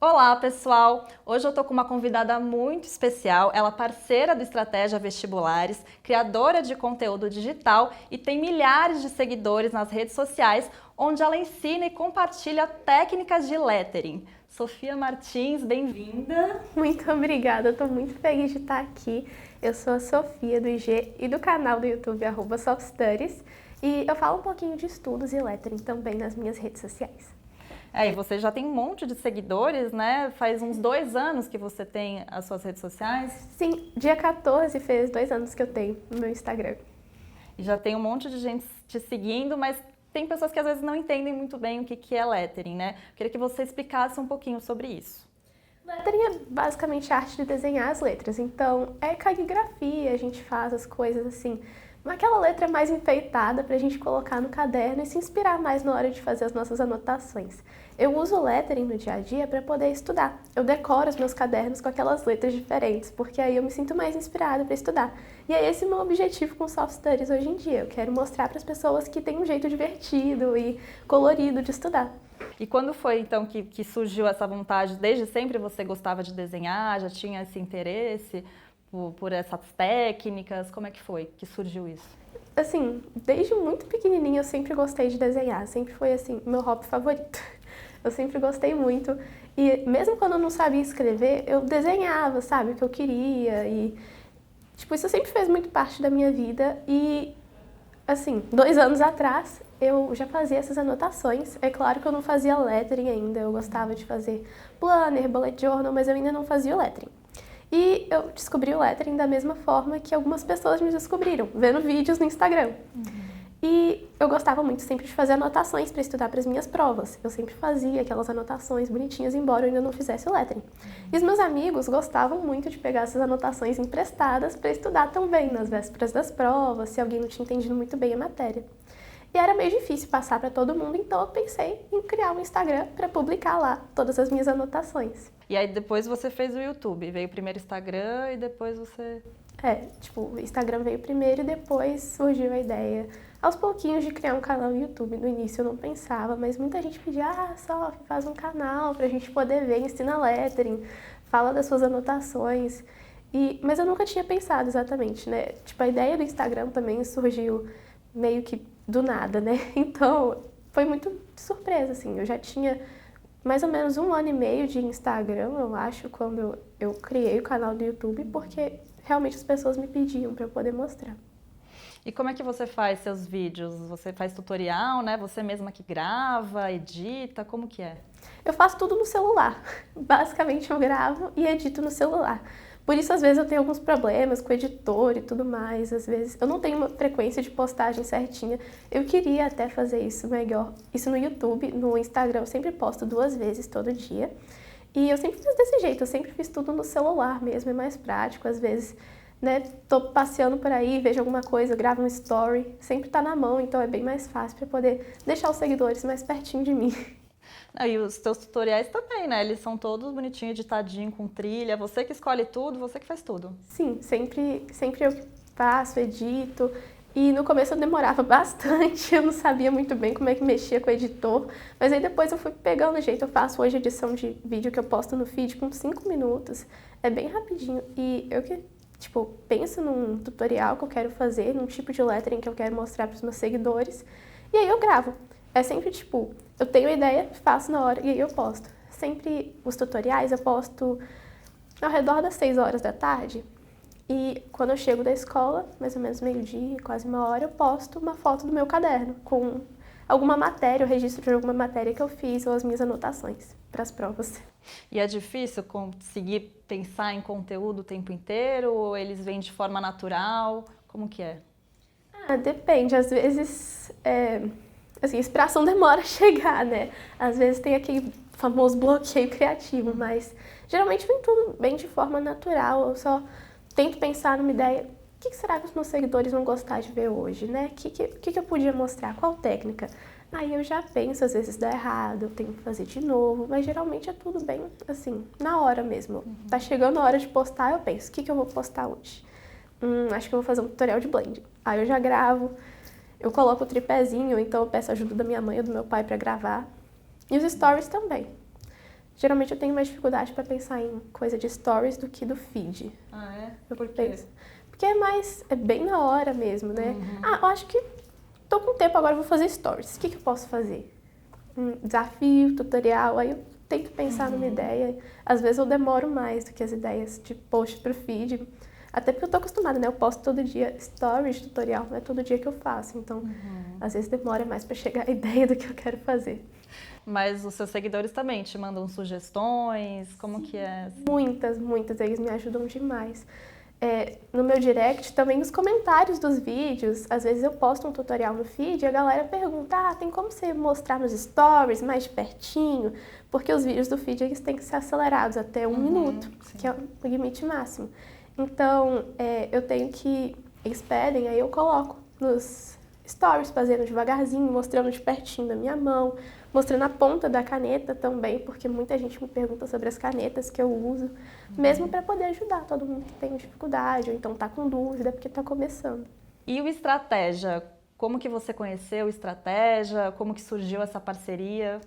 Olá, pessoal! Hoje eu tô com uma convidada muito especial. Ela é parceira do Estratégia Vestibulares, criadora de conteúdo digital e tem milhares de seguidores nas redes sociais, onde ela ensina e compartilha técnicas de lettering. Sofia Martins, bem-vinda! Muito obrigada, eu estou muito feliz de estar aqui. Eu sou a Sofia do IG e do canal do YouTube @softstudies e eu falo um pouquinho de estudos e lettering também nas minhas redes sociais. E você já tem um monte de seguidores, né? Faz uns 2 anos que você tem as suas redes sociais. Sim, dia 14 fez 2 anos que eu tenho no meu Instagram. E já tem um monte de gente te seguindo, mas tem pessoas que às vezes não entendem muito bem o que é lettering, né? Queria que você explicasse um pouquinho sobre isso. Lettering é basicamente a arte de desenhar as letras, então é caligrafia, a gente faz as coisas assim, naquela letra mais enfeitada para a gente colocar no caderno e se inspirar mais na hora de fazer as nossas anotações. Eu uso o lettering no dia a dia para poder estudar. Eu decoro os meus cadernos com aquelas letras diferentes, porque aí eu me sinto mais inspirada para estudar. E é esse o meu objetivo com o Soft Studies hoje em dia. Eu quero mostrar para as pessoas que tem um jeito divertido e colorido de estudar. E quando foi então que surgiu essa vontade? Desde sempre você gostava de desenhar, já tinha esse interesse por essas técnicas? Como é que foi que surgiu isso? Assim, desde muito pequenininha eu sempre gostei de desenhar, sempre foi assim, meu hobby favorito. Eu sempre gostei muito e mesmo quando eu não sabia escrever, eu desenhava, sabe, o que eu queria e tipo, isso sempre fez muito parte da minha vida e assim, 2 anos atrás eu já fazia essas anotações. É claro que eu não fazia lettering ainda, eu gostava de fazer planner, bullet journal, mas eu ainda não fazia o lettering. E eu descobri o lettering da mesma forma que algumas pessoas me descobriram, vendo vídeos no Instagram. E eu gostava muito sempre de fazer anotações para estudar para as minhas provas. Eu sempre fazia aquelas anotações bonitinhas, embora eu ainda não fizesse o lettering. E os meus amigos gostavam muito de pegar essas anotações emprestadas para estudar também nas vésperas das provas, se alguém não tinha entendido muito bem a matéria. E era meio difícil passar para todo mundo, então eu pensei em criar um Instagram para publicar lá todas as minhas anotações. E aí depois você fez o YouTube, veio primeiro o Instagram e depois você... Tipo, o Instagram veio primeiro e depois surgiu a ideia, aos pouquinhos, de criar um canal no YouTube. No início eu não pensava, mas muita gente pedia, Sof, faz um canal pra gente poder ver, ensina lettering, fala das suas anotações. Mas eu nunca tinha pensado exatamente, né? Tipo, a ideia do Instagram também surgiu meio que do nada, né? Então, foi muito de surpresa, assim. Eu já tinha mais ou menos 1 ano e meio de Instagram, eu acho, quando eu criei o canal do YouTube, porque realmente as pessoas me pediam para eu poder mostrar. E como é que você faz seus vídeos? Você faz tutorial, né? Você mesma que grava, edita, como que é? Eu faço tudo no celular. Basicamente eu gravo e edito no celular. Por isso, às vezes, eu tenho alguns problemas com o editor e tudo mais. Às vezes, eu não tenho uma frequência de postagem certinha. Eu queria até fazer isso melhor. Isso no YouTube, no Instagram, eu sempre posto 2 vezes todo dia. E eu sempre fiz desse jeito, eu sempre fiz tudo no celular mesmo, é mais prático. Às vezes, né, tô passeando por aí, vejo alguma coisa, gravo um story, sempre tá na mão, então é bem mais fácil para poder deixar os seguidores mais pertinho de mim. E os teus tutoriais também, né? Eles são todos bonitinhos, editadinho, com trilha. Você que escolhe tudo, você que faz tudo. Sim, sempre eu que faço, edito. E no começo eu demorava bastante, eu não sabia muito bem como é que mexia com o editor, mas aí depois eu fui pegando o jeito. Eu faço hoje edição de vídeo que eu posto no feed com 5 minutos, é bem rapidinho. E eu que, tipo, penso num tutorial que eu quero fazer, num tipo de lettering que eu quero mostrar para os meus seguidores, e aí eu gravo. É sempre tipo, eu tenho a ideia, faço na hora e aí eu posto. Sempre os tutoriais eu posto ao redor das 6 horas da tarde. E quando eu chego da escola, mais ou menos meio-dia, quase 1 hora, eu posto uma foto do meu caderno com alguma matéria, o registro de alguma matéria que eu fiz ou as minhas anotações para as provas. E é difícil conseguir pensar em conteúdo o tempo inteiro ou eles vêm de forma natural? Como que é? Depende. Às vezes, assim, a inspiração demora a chegar, né? Às vezes tem aquele famoso bloqueio criativo, mas geralmente vem tudo bem de forma natural. Eu só tento pensar numa ideia, o que será que os meus seguidores vão gostar de ver hoje, né? O que eu podia mostrar? Qual técnica? Aí eu já penso, às vezes dá errado, eu tenho que fazer de novo, mas geralmente é tudo bem, assim, na hora mesmo. Tá chegando a hora de postar, eu penso, o que eu vou postar hoje? Acho que eu vou fazer um tutorial de blend. Aí eu já gravo, eu coloco o tripézinho, então eu peço ajuda da minha mãe ou do meu pai pra gravar. E os stories também. Geralmente eu tenho mais dificuldade para pensar em coisa de stories do que do feed. Ah, é? Eu Por quê? penso. Porque é bem na hora mesmo, né? Eu acho que tô com tempo agora, vou fazer stories. O que eu posso fazer? Um desafio, tutorial, aí eu tento pensar numa ideia. Às vezes eu demoro mais do que as ideias de post pro feed. Até porque eu tô acostumada, né? Eu posto todo dia stories, tutorial, não é todo dia que eu faço. Então, às vezes demora mais para chegar a ideia do que eu quero fazer. Mas os seus seguidores também te mandam sugestões? Como que é? Muitas, muitas, eles me ajudam demais. No meu direct, também nos comentários dos vídeos, às vezes eu posto um tutorial no feed e a galera pergunta, tem como você mostrar nos stories mais de pertinho? Porque os vídeos do feed eles têm que ser acelerados até 1 minuto, sim. que é o limite máximo. Então, eu tenho que, eles pedem, aí eu coloco nos stories, fazendo devagarzinho, mostrando de pertinho da minha mão, mostrando a ponta da caneta também, porque muita gente me pergunta sobre as canetas que eu uso, mesmo para poder ajudar todo mundo que tem dificuldade ou então tá com dúvida porque tá começando. E o Estratégia? Como que você conheceu o Estratégia? Como que surgiu essa parceria?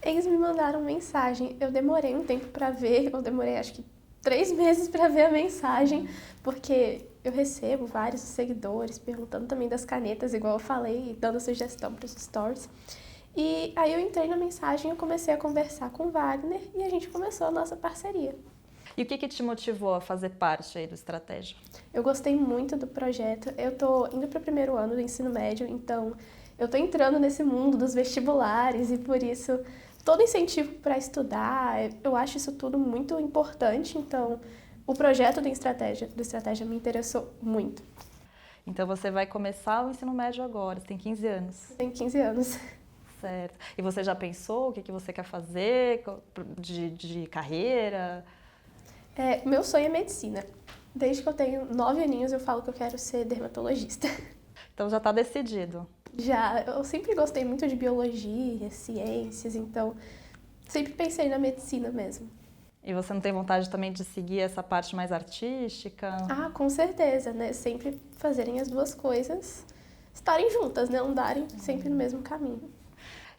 Eles me mandaram mensagem, eu demorei um tempo para ver, eu demorei acho que 3 meses para ver a mensagem, porque eu recebo vários seguidores perguntando também das canetas, igual eu falei, dando sugestão para os stories. E aí eu entrei na mensagem, eu comecei a conversar com o Wagner e a gente começou a nossa parceria. E o que te motivou a fazer parte aí do Estratégia? Eu gostei muito do projeto, eu tô indo para o 1º ano do ensino médio, então eu tô entrando nesse mundo dos vestibulares e por isso todo incentivo para estudar, eu acho isso tudo muito importante, então o projeto do Estratégia me interessou muito. Então você vai começar o ensino médio agora, você tem 15 anos. Eu tenho 15 anos. Certo. E você já pensou o que você quer fazer de carreira? Meu sonho é medicina. Desde que eu tenho 9 aninhos eu falo que eu quero ser dermatologista. Então já está decidido. Já, eu sempre gostei muito de biologia, ciências, então sempre pensei na medicina mesmo. E você não tem vontade também de seguir essa parte mais artística? Com certeza, né? Sempre fazerem as duas coisas, estarem juntas, né? Andarem sempre no mesmo caminho.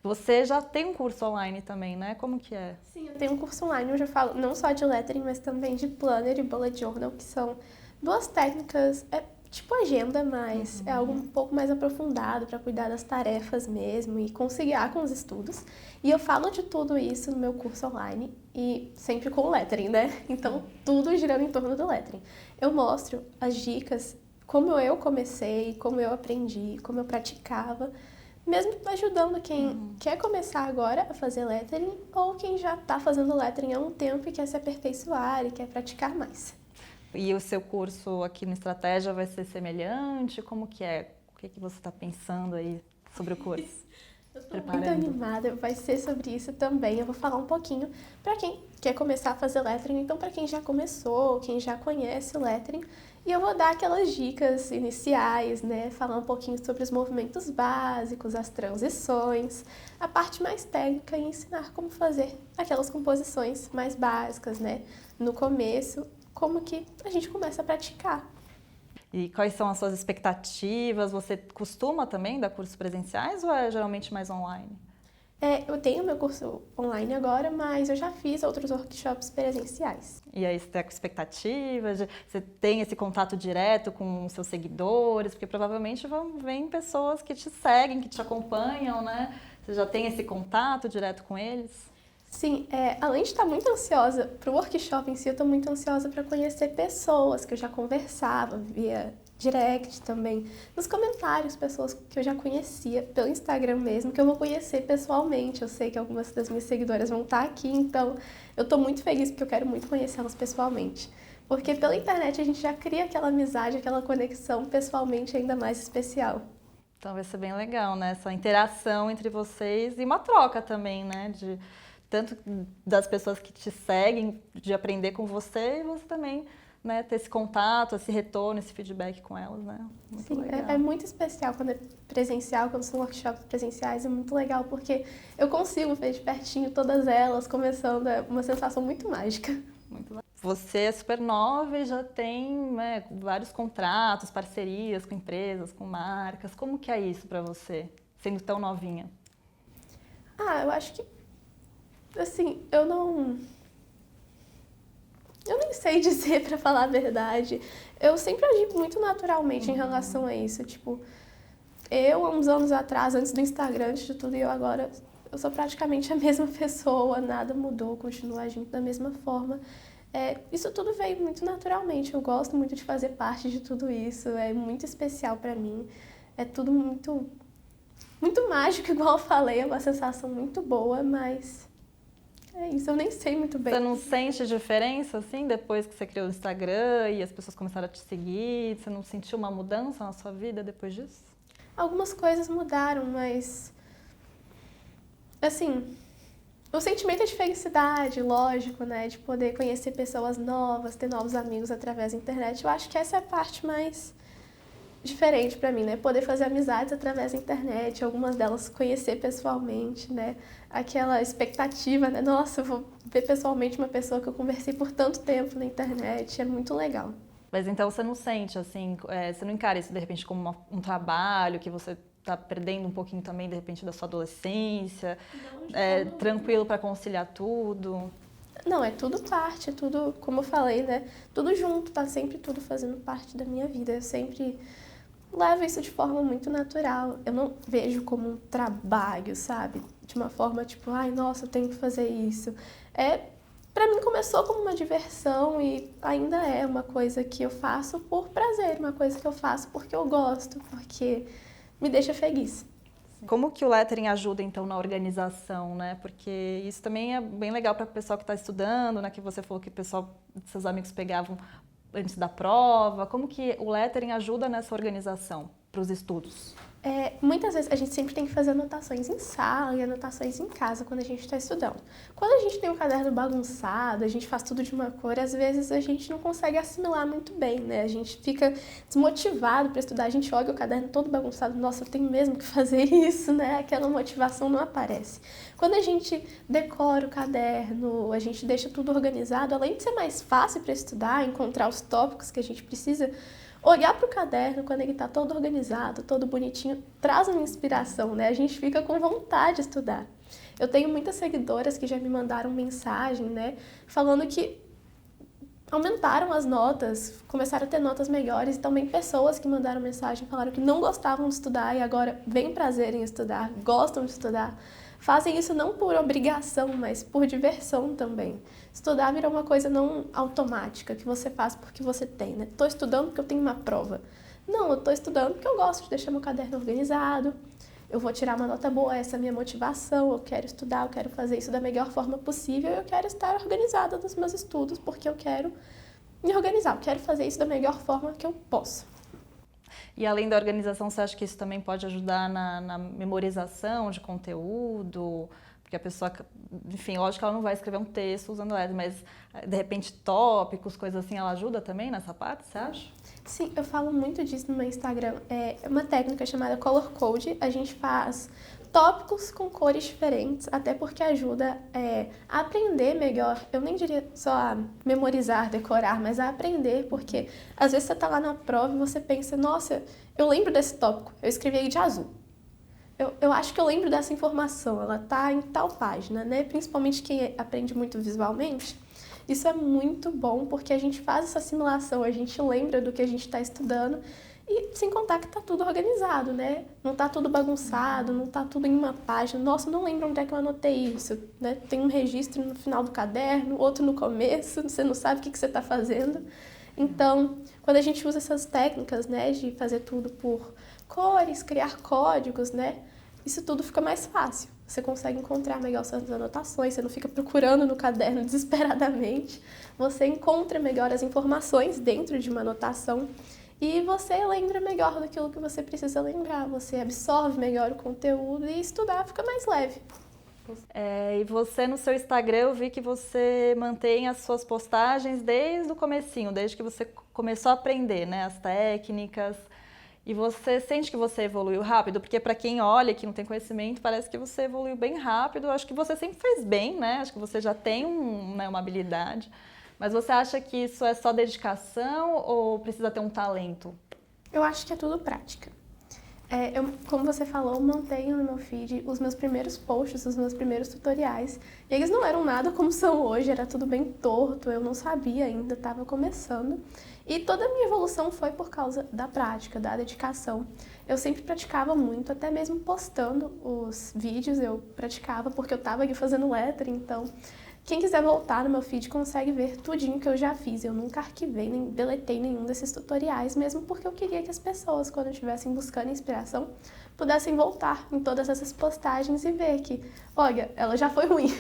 Você já tem um curso online também, né? Como que é? Sim, eu tenho um curso online, eu já falo não só de lettering, mas também de planner e bullet journal, que são duas técnicas, tipo agenda, mas é algo um pouco mais aprofundado para cuidar das tarefas mesmo e conciliar com os estudos. E eu falo de tudo isso no meu curso online e sempre com o lettering, né? Então, tudo girando em torno do lettering. Eu mostro as dicas, como eu comecei, como eu aprendi, como eu praticava, mesmo ajudando quem quer começar agora a fazer lettering ou quem já está fazendo lettering há um tempo e quer se aperfeiçoar e quer praticar mais. E o seu curso aqui no Estratégia vai ser semelhante? Como que é? O que você está pensando aí sobre o curso? Eu estou muito animada, vai ser sobre isso também. Eu vou falar um pouquinho para quem quer começar a fazer lettering, então para quem já começou, quem já conhece o lettering. E eu vou dar aquelas dicas iniciais, né? Falar um pouquinho sobre os movimentos básicos, as transições, a parte mais técnica e ensinar como fazer aquelas composições mais básicas, né? No começo, como que a gente começa a praticar. E quais são as suas expectativas? Você costuma também dar cursos presenciais ou é geralmente mais online? Eu tenho meu curso online agora, mas eu já fiz outros workshops presenciais. E aí você está com expectativas? Você tem esse contato direto com seus seguidores? Porque provavelmente vêm pessoas que te seguem, que te acompanham, né? Você já tem esse contato direto com eles? Sim, além de estar muito ansiosa para o workshop em si, eu estou muito ansiosa para conhecer pessoas que eu já conversava via direct também, nos comentários, pessoas que eu já conhecia pelo Instagram mesmo, que eu vou conhecer pessoalmente. Eu sei que algumas das minhas seguidoras vão estar aqui, então eu estou muito feliz porque eu quero muito conhecê-las pessoalmente. Porque pela internet a gente já cria aquela amizade, aquela conexão pessoalmente ainda mais especial. Então vai ser bem legal, né? Essa interação entre vocês e uma troca também, né? Tanto das pessoas que te seguem, de aprender com você e você também, né, ter esse contato, esse retorno, esse feedback com elas, né? Muito Sim, legal. É muito especial quando é presencial, quando são workshops presenciais, é muito legal porque eu consigo ver de pertinho todas elas começando, é uma sensação muito mágica. Muito legal. Você é super nova e já tem, né, vários contratos, parcerias com empresas, com marcas. Como que é isso para você, sendo tão novinha? Eu acho que Assim, eu nem sei dizer pra falar a verdade. Eu sempre agi muito naturalmente em relação a isso. Tipo, eu, há uns anos atrás, antes do Instagram, antes de tudo, e eu agora, eu sou praticamente a mesma pessoa, nada mudou, continuo agindo da mesma forma. Isso tudo veio muito naturalmente. Eu gosto muito de fazer parte de tudo isso, é muito especial pra mim. É tudo muito, muito mágico, igual eu falei, é uma sensação muito boa, mas é isso, eu nem sei muito bem. Você não sente diferença, assim, depois que você criou o Instagram e as pessoas começaram a te seguir? Você não sentiu uma mudança na sua vida depois disso? Algumas coisas mudaram, mas, assim, o sentimento é de felicidade, lógico, né? De poder conhecer pessoas novas, ter novos amigos através da internet. Eu acho que essa é a parte mais diferente pra mim, né? Poder fazer amizades através da internet, algumas delas conhecer pessoalmente, né? Aquela expectativa, né? Nossa, eu vou ver pessoalmente uma pessoa que eu conversei por tanto tempo na internet, é muito legal. Mas então você não sente, assim, você não encara isso de repente como um trabalho, que você está perdendo um pouquinho também, de repente, da sua adolescência? Tranquilo para conciliar tudo? Não, é tudo parte, é tudo, como eu falei, né? Tudo junto, tá sempre tudo fazendo parte da minha vida. Eu sempre levo isso de forma muito natural. Eu não vejo como um trabalho, sabe? De uma forma tipo, ai, nossa, eu tenho que fazer isso. Pra mim começou como uma diversão e ainda é uma coisa que eu faço por prazer, uma coisa que eu faço porque eu gosto, porque me deixa feliz. Como que o lettering ajuda, então, na organização, né? Porque isso também é bem legal para o pessoal que está estudando, né? Que você falou que o pessoal, seus amigos pegavam antes da prova. Como que o lettering ajuda nessa organização para os estudos? Muitas vezes a gente sempre tem que fazer anotações em sala e anotações em casa quando a gente está estudando. Quando a gente tem o caderno bagunçado, a gente faz tudo de uma cor, às vezes a gente não consegue assimilar muito bem, né? A gente fica desmotivado para estudar, a gente olha o caderno todo bagunçado, nossa, eu tenho mesmo que fazer isso, né? Aquela motivação não aparece. Quando a gente decora o caderno, a gente deixa tudo organizado, além de ser mais fácil para estudar, encontrar os tópicos que a gente precisa, olhar para o caderno quando ele está todo organizado, todo bonitinho, traz uma inspiração, né? A gente fica com vontade de estudar. Eu tenho muitas seguidoras que já me mandaram mensagem, né? Falando que aumentaram as notas, começaram a ter notas melhores, e também pessoas que mandaram mensagem falaram que não gostavam de estudar e agora vem prazer em estudar, gostam de estudar. Fazem isso não por obrigação, mas por diversão também. Estudar vira uma coisa não automática, que você faz porque você tem, né? Tô estudando porque eu tenho uma prova. Não, eu tô estudando porque eu gosto de deixar meu caderno organizado, eu vou tirar uma nota boa, essa é a minha motivação, eu quero estudar, eu quero fazer isso da melhor forma possível, eu quero estar organizada nos meus estudos porque eu quero me organizar, eu quero fazer isso da melhor forma que eu posso. E além da organização, você acha que isso também pode ajudar na memorização de conteúdo? Porque a pessoa, enfim, lógico que ela não vai escrever um texto usando lettering, mas de repente tópicos, coisas assim, ela ajuda também nessa parte, você acha? Sim, eu falo muito disso no meu Instagram. É uma técnica chamada Color Code. A gente faz tópicos com cores diferentes, até porque ajuda a aprender melhor. Eu nem diria só a memorizar, decorar, mas a aprender, porque às vezes você está lá na prova e você pensa, nossa, eu lembro desse tópico, eu escrevi ele de azul. Eu acho que eu lembro dessa informação, ela está em tal página, né? Principalmente quem aprende muito visualmente. Isso é muito bom porque a gente faz essa assimilação, a gente lembra do que a gente está estudando e sem contar que está tudo organizado, né? Não está tudo bagunçado, não está tudo em uma página. Nossa, não lembro onde é que eu anotei isso, né? Tem um registro no final do caderno, outro no começo, você não sabe o que você está fazendo. Então, quando a gente usa essas técnicas, né, de fazer tudo por cores, criar códigos, né? Isso tudo fica mais fácil. Você consegue encontrar melhor suas anotações, você não fica procurando no caderno desesperadamente. Você encontra melhor as informações dentro de uma anotação e você lembra melhor daquilo que você precisa lembrar. Você absorve melhor o conteúdo e estudar fica mais leve. E você no seu Instagram, eu vi que você mantém as suas postagens desde o comecinho, desde que você começou a aprender, né, as técnicas. E você sente que você evoluiu rápido? Porque para quem olha, que não tem conhecimento, parece que você evoluiu bem rápido. Acho que você sempre fez bem, né? Acho que você já tem uma habilidade. Mas você acha que isso é só dedicação ou precisa ter um talento? Eu acho que é tudo prática. Como você falou, eu mantenho no meu feed os meus primeiros posts, os meus primeiros tutoriais. E eles não eram nada como são hoje, era tudo bem torto, eu não sabia ainda, estava começando. E toda a minha evolução foi por causa da prática, da dedicação. Eu sempre praticava muito, até mesmo postando os vídeos eu praticava, porque eu estava aqui fazendo lettering, então quem quiser voltar no meu feed consegue ver tudinho que eu já fiz. Eu nunca arquivei, nem deletei nenhum desses tutoriais, mesmo porque eu queria que as pessoas, quando estivessem buscando inspiração, pudessem voltar em todas essas postagens e ver que, olha, ela já foi ruim.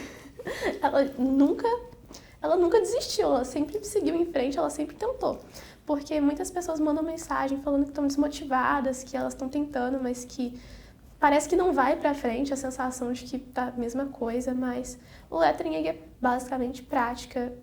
Ela nunca desistiu, ela sempre seguiu em frente, ela sempre tentou. Porque muitas pessoas mandam mensagem falando que estão desmotivadas, que elas estão tentando, mas que parece que não vai pra frente, a sensação de que tá a mesma coisa, mas o lettering é basicamente prática.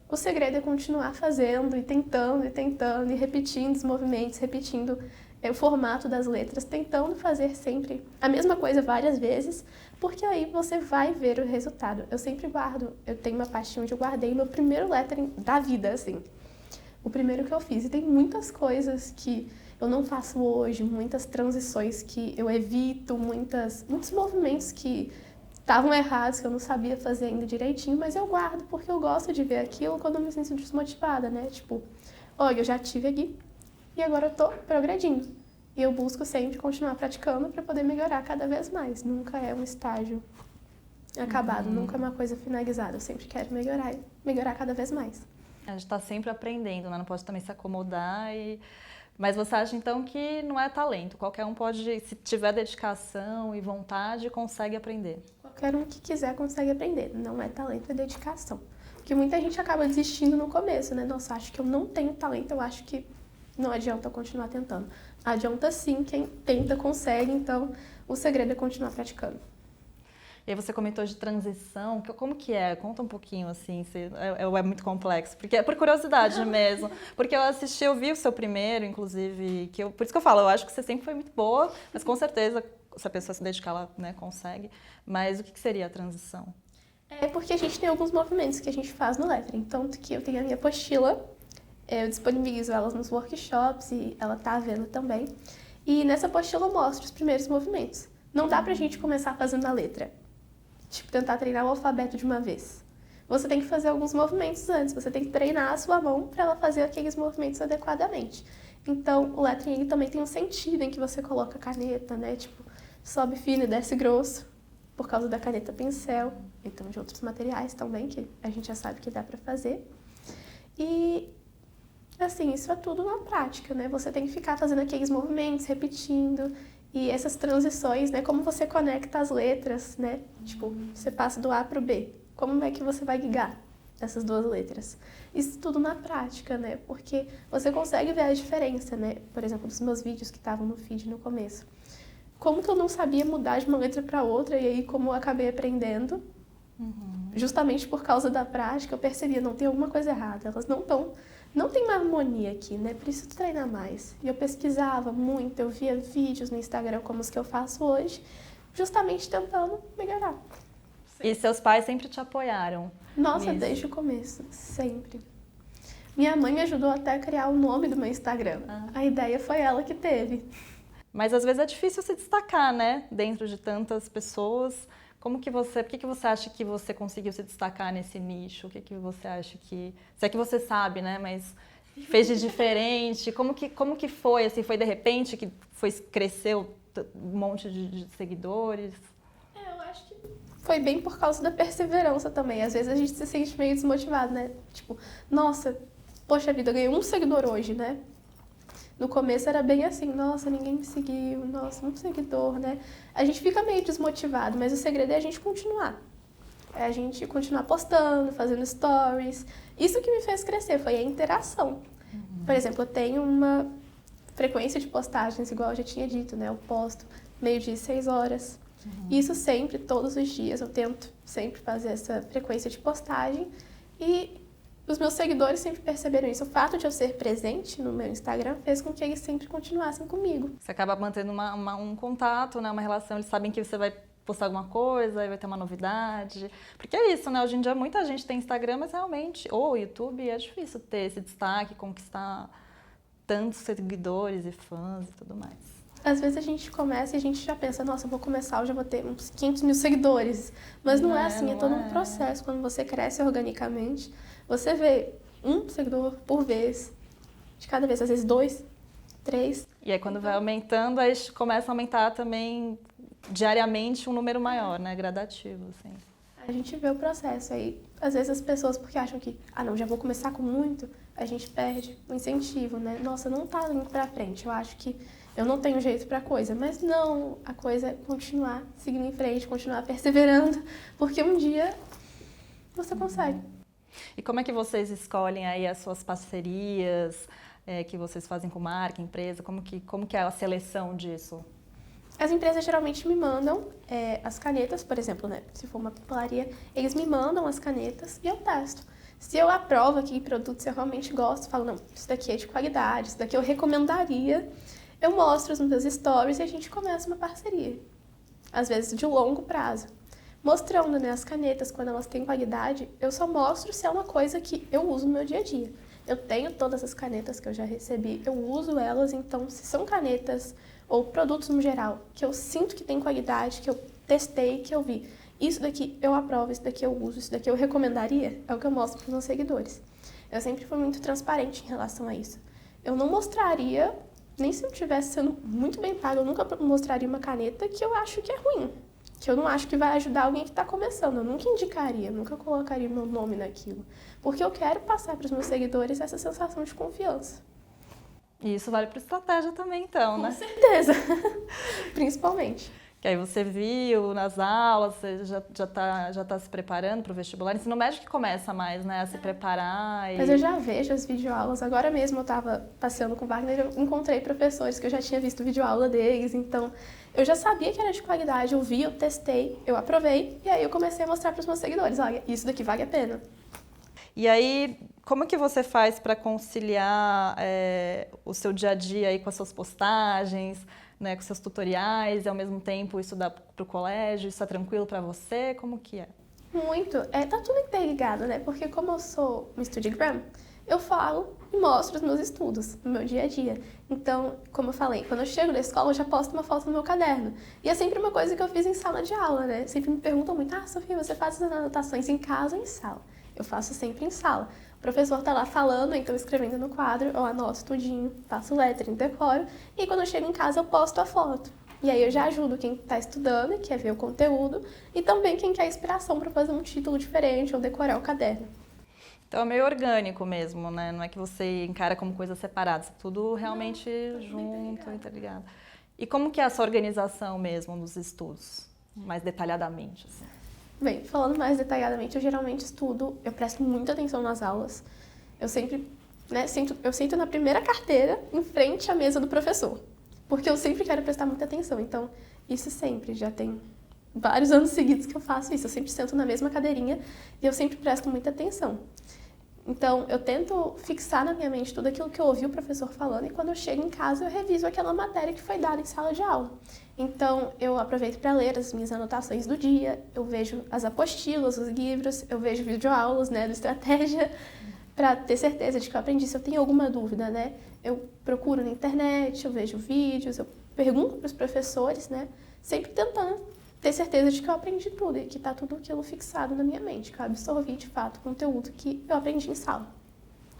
O segredo é continuar fazendo e tentando, e repetindo os movimentos, repetindo o formato das letras, tentando fazer sempre a mesma coisa várias vezes, porque aí você vai ver o resultado. Eu sempre guardo, eu tenho uma pastinha onde eu guardei meu primeiro lettering da vida, assim. O primeiro que eu fiz. E tem muitas coisas que eu não faço hoje, muitas transições que eu evito, muitos movimentos que estavam errados, que eu não sabia fazer ainda direitinho, mas eu guardo porque eu gosto de ver aquilo quando eu me sinto desmotivada, né? Tipo, olha, eu já tive aqui e agora eu tô progredindo. E eu busco sempre continuar praticando para poder melhorar cada vez mais. Nunca é um estágio acabado, nunca é uma coisa finalizada. Eu sempre quero melhorar e melhorar cada vez mais. A gente está sempre aprendendo, né? Não pode também se acomodar. Mas você acha então que não é talento? Qualquer um pode, se tiver dedicação e vontade, consegue aprender? Qualquer um que quiser consegue aprender. Não é talento, é dedicação. Porque muita gente acaba desistindo no começo, né? Nossa, acho que eu não tenho talento, eu acho que não adianta eu continuar tentando. Adianta sim, quem tenta consegue, então o segredo é continuar praticando. E aí você comentou de transição, como que é? Conta um pouquinho, assim, é muito complexo, porque é por curiosidade mesmo, porque eu vi o seu primeiro, inclusive, por isso que eu falo, eu acho que você sempre foi muito boa, mas com certeza, se a pessoa se dedicar, ela, né, consegue, mas o que seria a transição? É porque a gente tem alguns movimentos que a gente faz no lettering, tanto que eu tenho a minha apostila, eu disponibilizo elas nos workshops e ela tá à venda também, e nessa apostila eu mostro os primeiros movimentos. Não dá pra gente começar fazendo a letra. Tipo, tentar treinar o alfabeto de uma vez. Você tem que fazer alguns movimentos antes, você tem que treinar a sua mão para ela fazer aqueles movimentos adequadamente. Então, o lettering também tem um sentido em que você coloca a caneta, né? Tipo, sobe fino e desce grosso, por causa da caneta pincel, então de outros materiais também, que a gente já sabe que dá para fazer. E, assim, isso é tudo na prática, né? Você tem que ficar fazendo aqueles movimentos, repetindo. E essas transições, né? Como você conecta as letras, né? Tipo, você passa do A para o B. Como é que você vai ligar essas duas letras? Isso tudo na prática, né? Porque você consegue ver a diferença, né? Por exemplo, dos meus vídeos que estavam no feed no começo. Como que eu não sabia mudar de uma letra para outra e aí como eu acabei aprendendo, justamente por causa da prática, eu percebia, não, tem alguma coisa errada. Elas não tem uma harmonia aqui, né? Preciso treinar mais. E eu pesquisava muito, eu via vídeos no Instagram como os que eu faço hoje, justamente tentando melhorar. E seus pais sempre te apoiaram? Nossa, nisso? desde o começo, sempre. Minha mãe me ajudou até a criar o nome do meu Instagram. A ideia foi ela que teve. Mas às vezes é difícil se destacar, né? Dentro de tantas pessoas. Por que você acha que você conseguiu se destacar nesse nicho? O que você acha que... Se é que você sabe, né? Mas fez de diferente? Como que foi? Assim, foi de repente que cresceu um monte de seguidores? Eu acho que foi bem por causa da perseverança também. Às vezes a gente se sente meio desmotivado, né? Tipo, nossa, poxa vida, eu ganhei um seguidor hoje, né? No começo era bem assim, nossa, ninguém me seguiu, nossa, um seguidor, né? A gente fica meio desmotivado, mas o segredo é a gente continuar. É a gente continuar postando, fazendo stories. Isso que me fez crescer, foi a interação. Por exemplo, eu tenho uma frequência de postagens, igual eu já tinha dito, né? Eu posto meio-dia, 6 horas. Isso sempre, todos os dias, eu tento sempre fazer essa frequência de postagem. E os meus seguidores sempre perceberam isso. O fato de eu ser presente no meu Instagram fez com que eles sempre continuassem comigo. Você acaba mantendo um contato, né? Uma relação, eles sabem que você vai postar alguma coisa, aí vai ter uma novidade. Porque é isso, né? Hoje em dia muita gente tem Instagram, mas realmente, ou YouTube, é difícil ter esse destaque, conquistar tantos seguidores e fãs e tudo mais. Às vezes a gente começa e a gente já pensa, nossa, eu vou começar, eu já vou ter uns 500 mil seguidores. Mas não é assim, é todo um processo. Quando você cresce organicamente, você vê um seguidor por vez, de cada vez, às vezes 2, 3. E aí quando vai aumentando, aí começa a aumentar também diariamente um número maior, né? Gradativo, assim. A gente vê o processo aí. Às vezes as pessoas, porque acham que, não, já vou começar com muito, a gente perde o incentivo, né? Nossa, não tá indo pra frente, eu acho que eu não tenho jeito pra coisa. Mas não, a coisa é continuar seguindo em frente, continuar perseverando, porque um dia você consegue. E como é que vocês escolhem aí as suas parcerias que vocês fazem com marca, empresa? Como que é a seleção disso? As empresas geralmente me mandam as canetas, por exemplo, né? Se for uma papelaria, eles me mandam as canetas e eu testo. Se eu aprovo aqui produtos que eu realmente gosto, falo, não, isso daqui é de qualidade, isso daqui eu recomendaria, eu mostro os meus stories e a gente começa uma parceria. Às vezes de longo prazo. Mostrando, né, as canetas, quando elas têm qualidade, eu só mostro se é uma coisa que eu uso no meu dia a dia. Eu tenho todas as canetas que eu já recebi, eu uso elas, então se são canetas ou produtos no geral, que eu sinto que tem qualidade, que eu testei, que eu vi, isso daqui eu aprovo, isso daqui eu uso, isso daqui eu recomendaria, é o que eu mostro para os meus seguidores. Eu sempre fui muito transparente em relação a isso. Eu não mostraria, nem se eu estivesse sendo muito bem paga, eu nunca mostraria uma caneta que eu acho que é ruim, que eu não acho que vai ajudar alguém que está começando. Eu nunca indicaria, nunca colocaria meu nome naquilo, porque eu quero passar para os meus seguidores essa sensação de confiança. E isso vale para estratégia também, então, né? Com certeza, principalmente. Que aí você viu nas aulas, você já tá se preparando para o vestibular. Ensino médio que começa mais, né, a se preparar. Mas eu já vejo as videoaulas. Agora mesmo eu estava passeando com o Wagner, eu encontrei professores que eu já tinha visto videoaula deles, então eu já sabia que era de qualidade, eu vi, eu testei, eu aprovei, e aí eu comecei a mostrar para os meus seguidores, olha, isso daqui vale a pena. E aí, como que você faz para conciliar o seu dia a dia aí com as suas postagens, né, com seus tutoriais, e ao mesmo tempo estudar para o colégio? Isso é tranquilo para você? Como que é? Muito. Tá tudo interligado, né? Porque como eu sou uma Studygram, eu falo e mostro os meus estudos no meu dia a dia. Então, como eu falei, quando eu chego na escola, eu já posto uma foto no meu caderno. E é sempre uma coisa que eu fiz em sala de aula, né? Sempre me perguntam muito, Sofia, você faz as anotações em casa ou em sala? Eu faço sempre em sala. O professor tá lá falando, então escrevendo no quadro, eu anoto tudinho, faço letra, decoro, e quando eu chego em casa eu posto a foto. E aí eu já ajudo quem está estudando e quer ver o conteúdo, e também quem quer inspiração para fazer um título diferente ou decorar o caderno. Então é meio orgânico mesmo, né? Não é que você encara como coisas separadas, tudo realmente junto, interligado. E como que é essa organização mesmo dos estudos, mais detalhadamente, assim? Bem, falando mais detalhadamente, eu geralmente estudo, eu presto muita atenção nas aulas. Eu sempre, né, eu sento na primeira carteira, em frente à mesa do professor, porque eu sempre quero prestar muita atenção. Então, isso sempre, já tem vários anos seguidos que eu faço isso. Eu sempre sento na mesma cadeirinha e eu sempre presto muita atenção. Então, eu tento fixar na minha mente tudo aquilo que eu ouvi o professor falando e quando eu chego em casa eu reviso aquela matéria que foi dada em sala de aula. Então, eu aproveito para ler as minhas anotações do dia, eu vejo as apostilas, os livros, eu vejo videoaulas, né, do Estratégia, para ter certeza de que eu aprendi. Se eu tenho alguma dúvida, né, eu procuro na internet, eu vejo vídeos, eu pergunto para os professores, né, sempre tentando ter certeza de que eu aprendi tudo e que está tudo aquilo fixado na minha mente, que eu absorvi de fato o conteúdo que eu aprendi em sala.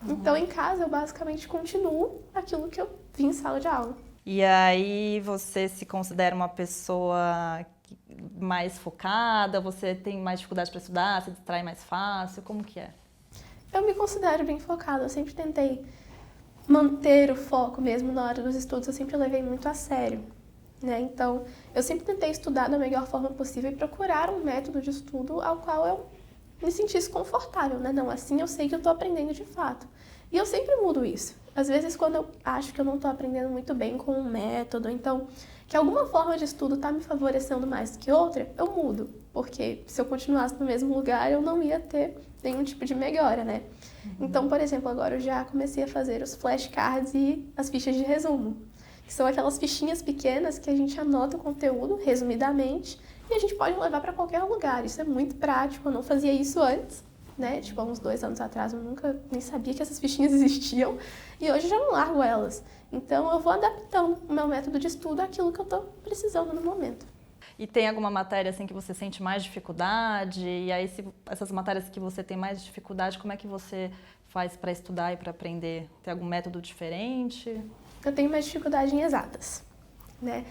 Então, em casa, eu basicamente continuo aquilo que eu vi em sala de aula. E aí você se considera uma pessoa mais focada? Você tem mais dificuldade para estudar? Se distrai mais fácil? Como que é? Eu me considero bem focada. Eu sempre tentei manter o foco mesmo na hora dos estudos. Eu sempre levei muito a sério, né? Então, eu sempre tentei estudar da melhor forma possível e procurar um método de estudo ao qual eu me sentisse confortável, né? Não, assim eu sei que eu estou aprendendo de fato. E eu sempre mudo isso. Às vezes, quando eu acho que eu não estou aprendendo muito bem com um método, então, que alguma forma de estudo está me favorecendo mais que outra, eu mudo. Porque se eu continuasse no mesmo lugar, eu não ia ter nenhum tipo de melhora, né? Então, por exemplo, agora eu já comecei a fazer os flashcards e as fichas de resumo, que são aquelas fichinhas pequenas que a gente anota o conteúdo, resumidamente, e a gente pode levar para qualquer lugar. Isso é muito prático, eu não fazia isso antes. né? Tipo, há uns 2 anos atrás eu nunca nem sabia que essas fichinhas existiam e hoje eu já não largo elas. Então eu vou adaptando o meu método de estudo àquilo que eu tô precisando no momento. E tem alguma matéria assim que você sente mais dificuldade? E aí, essas matérias que você tem mais dificuldade, como é que você faz para estudar e para aprender? Tem algum método diferente? Eu tenho mais dificuldade em exatas, né?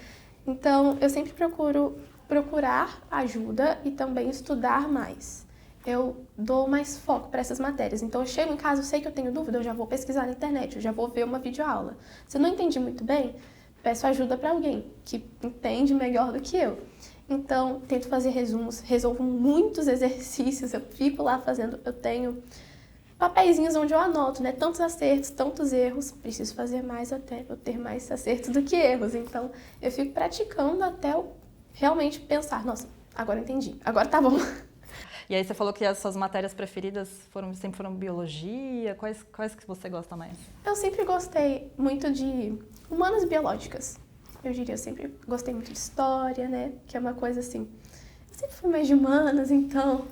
Então eu sempre procuro procurar ajuda e também estudar mais. Eu dou mais foco para essas matérias. Então eu chego em casa, eu sei que eu tenho dúvida, eu já vou pesquisar na internet, eu já vou ver uma videoaula. Se eu não entendi muito bem, peço ajuda para alguém que entende melhor do que eu. Então, tento fazer resumos, resolvo muitos exercícios, eu fico lá fazendo, eu tenho papeizinhos onde eu anoto, né? Tantos acertos, tantos erros, preciso fazer mais até eu ter mais acertos do que erros. Então, eu fico praticando até eu realmente pensar, nossa, agora eu entendi, agora tá bom. E aí você falou que as suas matérias preferidas sempre foram biologia, quais que você gosta mais? Eu sempre gostei muito de humanas biológicas. Eu diria, eu sempre gostei muito de história, né? Que é uma coisa assim, eu sempre fui mais de humanas, então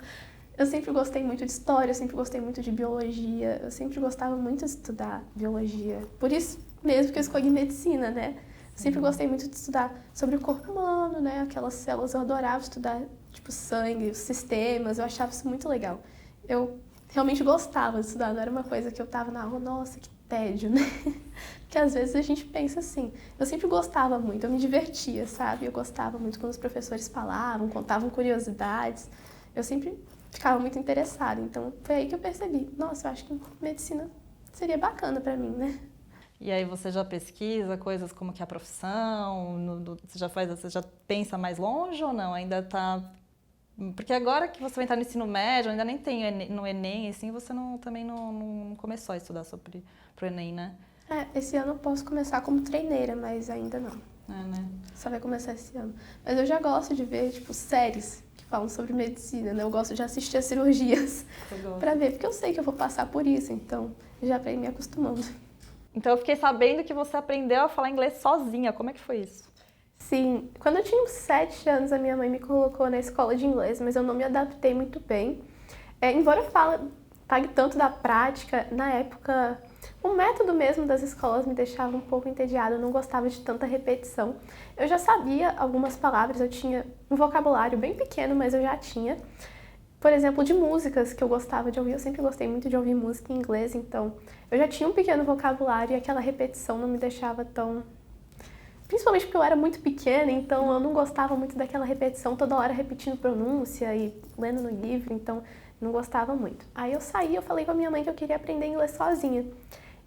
eu sempre gostei muito de história, eu sempre gostei muito de biologia, eu sempre gostava muito de estudar biologia. Por isso mesmo que eu escolhi medicina, né? Eu sempre gostei muito de estudar sobre o corpo humano, né? Aquelas células, eu adorava estudar, tipo, sangue, os sistemas, eu achava isso muito legal. Eu realmente gostava de estudar, não era uma coisa que eu tava na aula, nossa, que tédio, né? Porque às vezes a gente pensa assim. Eu sempre gostava muito, eu me divertia, sabe? Eu gostava muito quando os professores falavam, contavam curiosidades. Eu sempre ficava muito interessada. Então foi aí que eu percebi, nossa, eu acho que medicina seria bacana pra mim, né? E aí você já pesquisa coisas como que a profissão, você já pensa mais longe ou não? Ainda tá... Porque agora que você vai entrar no ensino médio, ainda nem tem no Enem, assim, você também não começou a estudar pro Enem, né? Esse ano eu posso começar como treineira, mas ainda não. Né? Só vai começar esse ano. Mas eu já gosto de ver, tipo, séries que falam sobre medicina, né? Eu gosto de assistir as cirurgias pra ver, porque eu sei que eu vou passar por isso, então já pra ir me acostumando. Então eu fiquei sabendo que você aprendeu a falar inglês sozinha, como é que foi isso? Sim, quando eu tinha uns 7 anos, a minha mãe me colocou na escola de inglês, mas eu não me adaptei muito bem. Embora eu pague tanto da prática, na época, o método mesmo das escolas me deixava um pouco entediada, eu não gostava de tanta repetição. Eu já sabia algumas palavras, eu tinha um vocabulário bem pequeno, mas eu já tinha. Por exemplo, de músicas que eu gostava de ouvir, eu sempre gostei muito de ouvir música em inglês, então eu já tinha um pequeno vocabulário e aquela repetição não me deixava tão... Principalmente porque eu era muito pequena, então eu não gostava muito daquela repetição, toda hora repetindo pronúncia e lendo no livro, então não gostava muito. Aí eu saí, eu falei com a minha mãe que eu queria aprender inglês sozinha.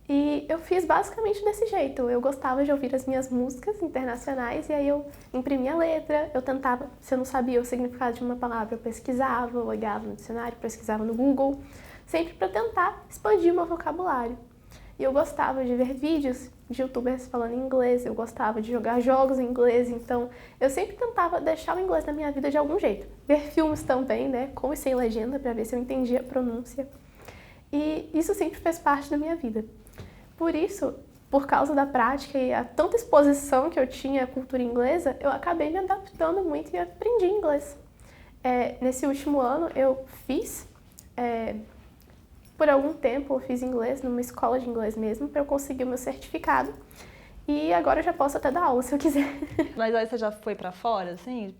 E eu fiz basicamente desse jeito. Eu gostava de ouvir as minhas músicas internacionais e aí eu imprimia a letra, eu tentava, se eu não sabia o significado de uma palavra, eu pesquisava, eu olhava no dicionário, pesquisava no Google, sempre para tentar expandir o meu vocabulário. E eu gostava de ver vídeos de youtubers falando inglês, eu gostava de jogar jogos em inglês, então eu sempre tentava deixar o inglês na minha vida de algum jeito. Ver filmes também, né, com e sem legenda, para ver se eu entendia a pronúncia. E isso sempre fez parte da minha vida. Por isso, por causa da prática e a tanta exposição que eu tinha à cultura inglesa, eu acabei me adaptando muito e aprendi inglês. Nesse último ano, eu fiz, por algum tempo, eu fiz inglês numa escola de inglês mesmo, para eu conseguir o meu certificado. E agora eu já posso até dar aula, se eu quiser. Mas aí você já foi pra fora, assim?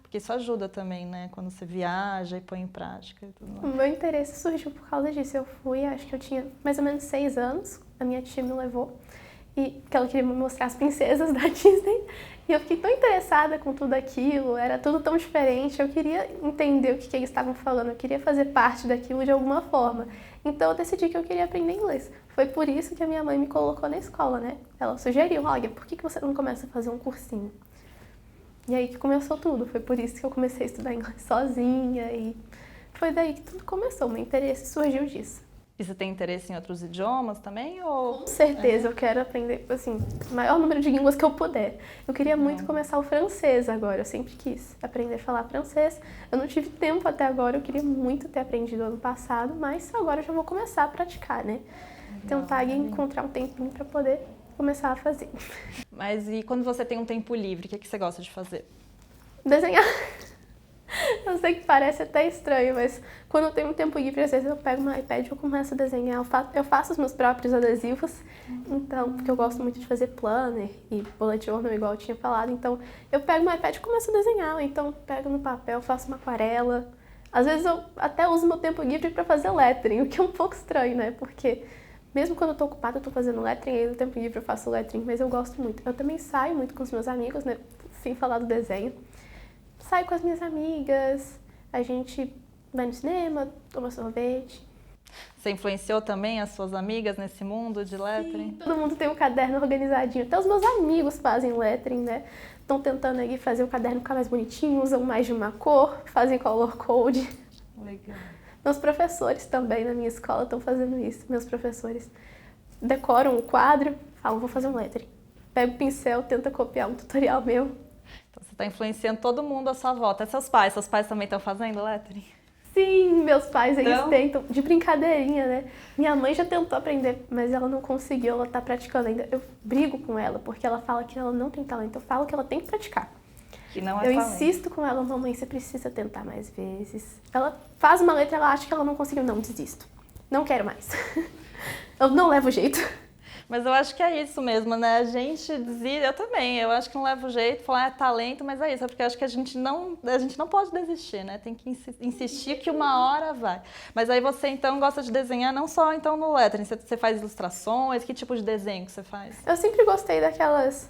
Porque isso ajuda também, né? Quando você viaja e põe em prática e tudo O mais. meu interesse surgiu por causa disso. Eu fui, acho que eu tinha mais ou menos 6 anos, a minha tia me levou, e que ela queria me mostrar as princesas da Disney, e eu fiquei tão interessada com tudo aquilo, era tudo tão diferente, eu queria entender o que eles estavam falando, eu queria fazer parte daquilo de alguma forma. Então eu decidi que eu queria aprender inglês. Foi por isso que a minha mãe me colocou na escola, né? Ela sugeriu, olha, por que você não começa a fazer um cursinho? E aí que começou tudo, foi por isso que eu comecei a estudar inglês sozinha e foi daí que tudo começou, meu interesse surgiu disso. E você tem interesse em outros idiomas também? Ou... Com certeza, eu quero aprender, assim, o maior número de línguas que eu puder. Eu queria muito começar o francês agora, eu sempre quis aprender a falar francês. Eu não tive tempo até agora, eu queria muito ter aprendido ano passado, mas agora eu já vou começar a praticar, né? Tentar encontrar um tempinho para poder começar a fazer. Mas e quando você tem um tempo livre, o que você gosta de fazer? Desenhar. Eu sei que parece até estranho, mas quando eu tenho um tempo livre, às vezes eu pego meu iPad e eu começo a desenhar. Eu faço os meus próprios adesivos, então, porque eu gosto muito de fazer planner e bullet journal, igual eu tinha falado. Então, eu pego meu iPad e começo a desenhar. Então, pego no papel, faço uma aquarela. Às vezes eu até uso meu tempo livre para fazer lettering, o que é um pouco estranho, né? Porque mesmo quando eu tô ocupada, eu tô fazendo lettering, aí no tempo livre eu faço lettering, mas eu gosto muito. Eu também saio muito com os meus amigos, né? Sem falar do desenho. Saio com as minhas amigas, a gente vai no cinema, toma sorvete. Você influenciou também as suas amigas nesse mundo de lettering? Todo mundo tem um caderno organizadinho. Até os meus amigos fazem lettering, né? Estão tentando aí fazer o caderno ficar mais bonitinho, usam mais de uma cor, fazem color code. Legal. Meus professores também na minha escola estão fazendo isso. Meus professores decoram o quadro, falam, vou fazer um lettering. Pega o pincel, tenta copiar um tutorial meu. Então você está influenciando todo mundo à sua volta. Até seus pais também estão fazendo lettering? Sim, meus pais, eles Então? tentam, de brincadeirinha, né? Minha mãe já tentou aprender, mas ela não conseguiu, ela tá praticando ainda. Eu brigo com ela, porque ela fala que ela não tem talento. Eu falo que ela tem que praticar. Que não é Eu talento. insisto com ela, mamãe, você precisa tentar mais vezes. Ela faz uma letra, ela acha que ela não conseguiu. Não, desisto. Não quero mais. Eu não levo jeito. Mas eu acho que é isso mesmo, né? A gente desiste, eu também, eu acho que não leva o jeito, falar é talento, mas é isso, é porque eu acho que a gente não pode desistir, né? Tem que insistir que uma hora vai. Mas aí você então gosta de desenhar não só então no lettering, você faz ilustrações, que tipo de desenho que você faz? Eu sempre gostei daquelas,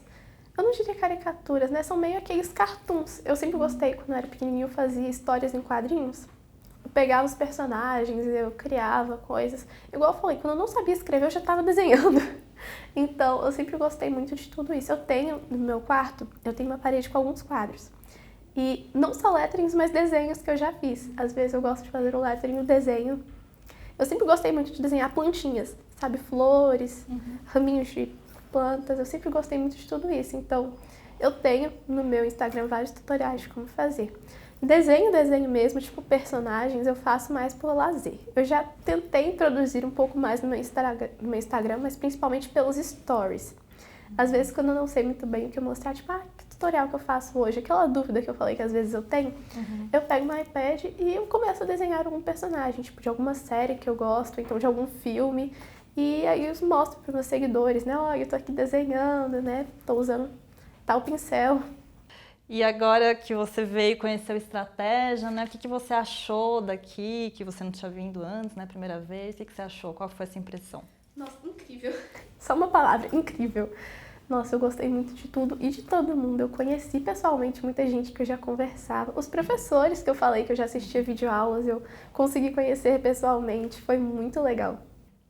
eu não diria caricaturas, né? São meio aqueles cartoons. Eu sempre gostei, quando eu era pequenininho, eu fazia histórias em quadrinhos. Eu pegava os personagens, eu criava coisas. Igual eu falei, quando eu não sabia escrever, eu já estava desenhando. Então, eu sempre gostei muito de tudo isso. Eu tenho, no meu quarto, eu tenho uma parede com alguns quadros. E não só letterings, mas desenhos que eu já fiz. Às vezes eu gosto de fazer o lettering e o desenho. Eu sempre gostei muito de desenhar plantinhas, sabe? Flores, raminhos de plantas. Eu sempre gostei muito de tudo isso. Então, eu tenho no meu Instagram vários tutoriais de como fazer. Desenho mesmo, tipo personagens, eu faço mais por lazer. Eu já tentei introduzir um pouco mais no meu Instagram, mas principalmente pelos stories. Às vezes, quando eu não sei muito bem o que eu mostrar, tipo, que tutorial que eu faço hoje? Aquela dúvida que eu falei que às vezes eu tenho, eu pego meu iPad e eu começo a desenhar algum personagem, tipo, de alguma série que eu gosto, então de algum filme. E aí eu mostro para meus seguidores, né? Olha, eu tô aqui desenhando, né? Tô usando tal pincel. E agora que você veio, conheceu estratégia, né? O que você achou daqui, que você não tinha vindo antes, né? Primeira vez, o que você achou? Qual foi essa impressão? Nossa, incrível. Só uma palavra, incrível. Nossa, eu gostei muito de tudo e de todo mundo. Eu conheci pessoalmente muita gente que eu já conversava. Os professores que eu falei que eu já assistia videoaulas, eu consegui conhecer pessoalmente. Foi muito legal.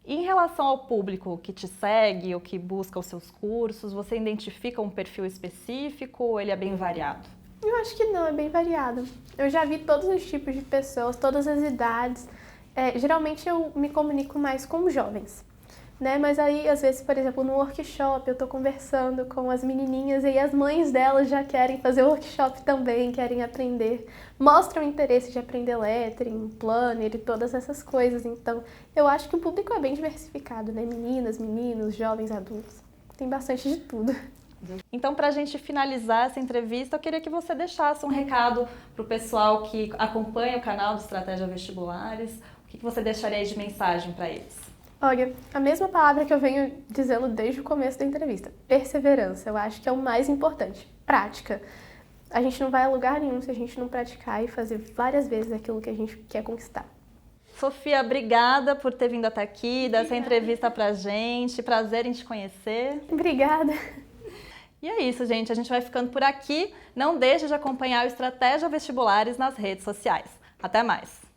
E em relação ao público que te segue ou que busca os seus cursos, você identifica um perfil específico ou ele é bem variado? Eu acho que não, é bem variado. Eu já vi todos os tipos de pessoas, todas as idades. Geralmente eu me comunico mais com jovens, né? Mas aí, às vezes, por exemplo, no workshop, eu tô conversando com as menininhas e aí as mães delas já querem fazer workshop também, querem aprender. Mostram interesse de aprender lettering, planner e todas essas coisas. Então, eu acho que o público é bem diversificado, né? Meninas, meninos, jovens, adultos. Tem bastante de tudo. Então, para a gente finalizar essa entrevista, eu queria que você deixasse um recado para o pessoal que acompanha o canal do Estratégia Vestibulares. O que você deixaria aí de mensagem para eles? Olha, a mesma palavra que eu venho dizendo desde o começo da entrevista. Perseverança, eu acho que é o mais importante. Prática. A gente não vai a lugar nenhum se a gente não praticar e fazer várias vezes aquilo que a gente quer conquistar. Sofia, obrigada por ter vindo até aqui, dar essa entrevista pra gente. Prazer em te conhecer. Obrigada. E é isso, gente. A gente vai ficando por aqui. Não deixe de acompanhar o Estratégia Vestibulares nas redes sociais. Até mais!